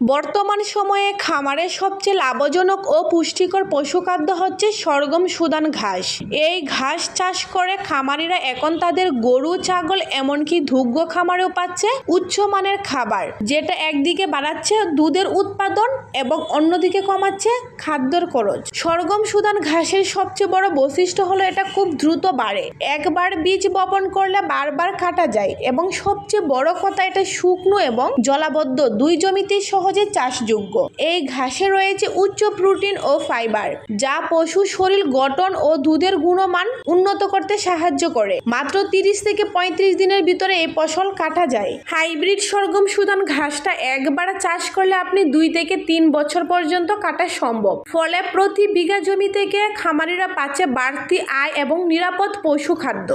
বর্তমান সময়ে খামারে সবচেয়ে লাভজনক ও পুষ্টিকর পশুখাদ্য হচ্ছে সরগম সুদান ঘাস। এই ঘাস চাষ করে খামারিরা এখন তাদের গরু, ছাগল এমনকি দুগ্ধ খামারেও পাচ্ছে উচ্চমানের খাবার, যেটা একদিকে বাড়াচ্ছে দুধের উৎপাদন এবং অন্যদিকে কমাচ্ছে খাদ্যের খরচ। সরগম সুদান ঘাসের সবচেয়ে বড় বৈশিষ্ট্য হলো এটা খুব দ্রুত বাড়ে। একবার বীজ বপন করলে বারবার কাটা যায় এবং সবচেয়ে বড় কথা, এটা শুকনো এবং জলাবদ্ধ দুই জমিতেই সহজে চাষযোগ্য। এই ঘাসে রয়েছে উচ্চ প্রোটিন ও ফাইবার, যা পশু শরীর গঠন ও দুধের গুণমান উন্নত করতে সাহায্য করে। মাত্র 30 থেকে 35 দিনের ভিতরে এই ফসল কাটা যায়। হাইব্রিড সরগম সুদান ঘাসটা একবার চাষ করলে আপনি 2 থেকে 3 বছর পর্যন্ত কাটা সম্ভব। ফলে প্রতি বিঘা জমি থেকে খামারিরা পাচ্ছে বাড়তি আয় এবং নিরাপদ পশু খাদ্য।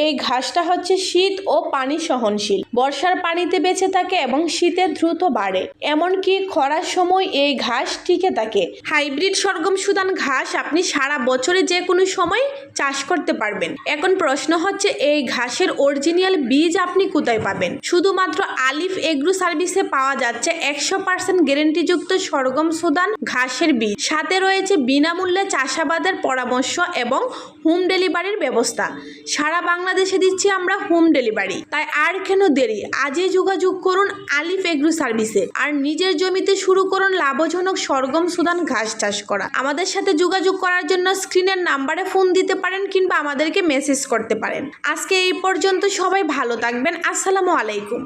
এই ঘাসটা হচ্ছে শীত ও পানি সহনশীল, বর্ষার পানিতে বেঁচে থাকে এবং শীতে দ্রুত বাড়ে, এমনকি খরার সময় এই ঘাস টিকে থাকে। হাইব্রিড সরগম সুদান ঘাস আপনি সারা বছরে যে কোনো সময় চাষ করতে পারবেন। এখন প্রশ্ন হচ্ছে, এই ঘাসের অরিজিনাল বীজ আপনি কোথায় পাবেন? শুধুমাত্র আলিফ এগ্রো সার্ভিসে পাওয়া যাচ্ছে 100% গ্যারান্টিযুক্ত সরগম সুদান ঘাসের বীজ। সাথে রয়েছে বিনামূল্যে চাষাবাদের পরামর্শ এবং হোম ডেলিভারির ব্যবস্থা। সারা বাংলাদেশে দিচ্ছি আমরা হোম ডেলিভারি। তাই আর কেন দেরি, আজই যোগাযোগ করুন আলিফ এগ্রো সার্ভিসে আর নিজের জমিতে শুরু করুন লাভজনক সরগম সুদান ঘাস চাষ করা। আমাদের সাথে যোগাযোগ করার জন্য স্ক্রিনের নাম্বারে ফোন দিতে পারেন কিংবা আমাদেরকে মেসেজ করতে পারেন। আজকে এই পর্যন্ত, সবাই ভালো থাকবেন। আসসালামু আলাইকুম।